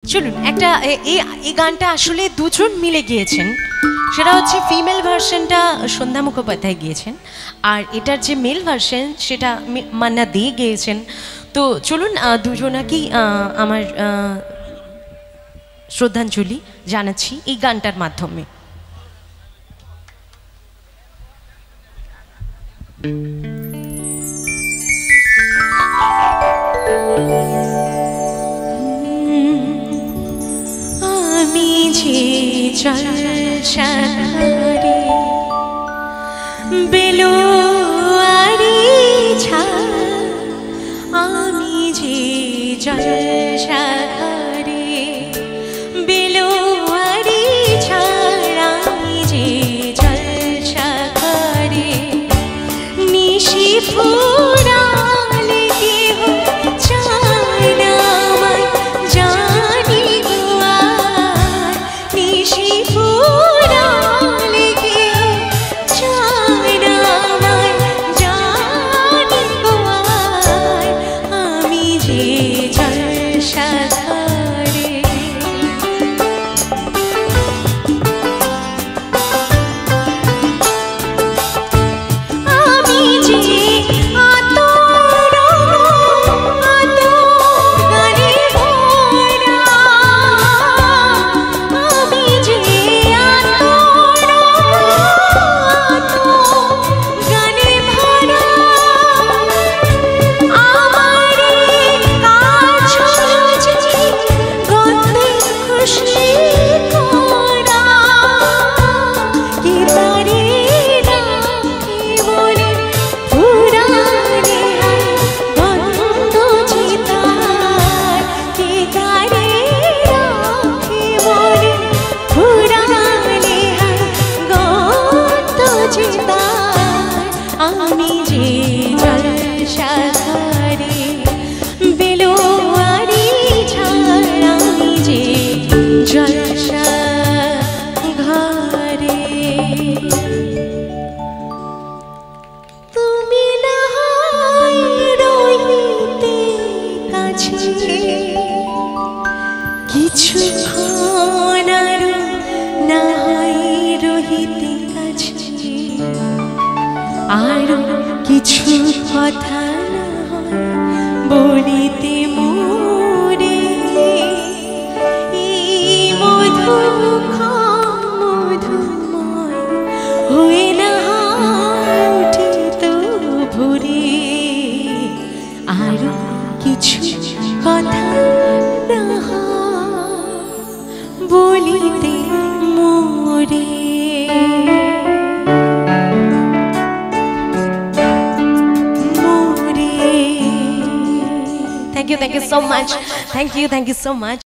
চলুন একটা এই গানটা আসলে দুজন মিলে গিয়েছেন, সেটা হচ্ছে ফিমেল ভার্সনটা সন্ধ্যা মুখোপাধ্যায় গিয়েছেন, আর এটার যে মেল ভার্সন সেটা মান্না দে গিয়েছেন। তো চলুন দুজনাকেই আমার শ্রদ্ধাঞ্জলি জানাচ্ছি এই গানটার মাধ্যমে। আমি যে জলসারে বেলোয়ারি ছাড়, আমি যে জলসারে বেলোয়ারি ছাড়, আমি যে জলসারে নিশি ফুরালে কেহ চায় না আমায় জানি গো আর, নিশি ফুরালে কেহ চায় না আমায় জানি গো আর, আমি যে জলসাঘরে আমি যে আমি যে জলসাঘরে বেলোয়ারি ছাড়, আমি যে জলসাঘরে। তুমি না হয় রহিতে কাছে কিছুক্ষণ আরো, না হয় রহিতে কাছে আরো কিছু কথা না হয় বলিতে মোরে, এই মধুমুখ মধুময় হয়ে না উঠিত ভোরে, আরো কিছু কথা না হয় বলিতে মোরে। Thank you so much. Thank you so much.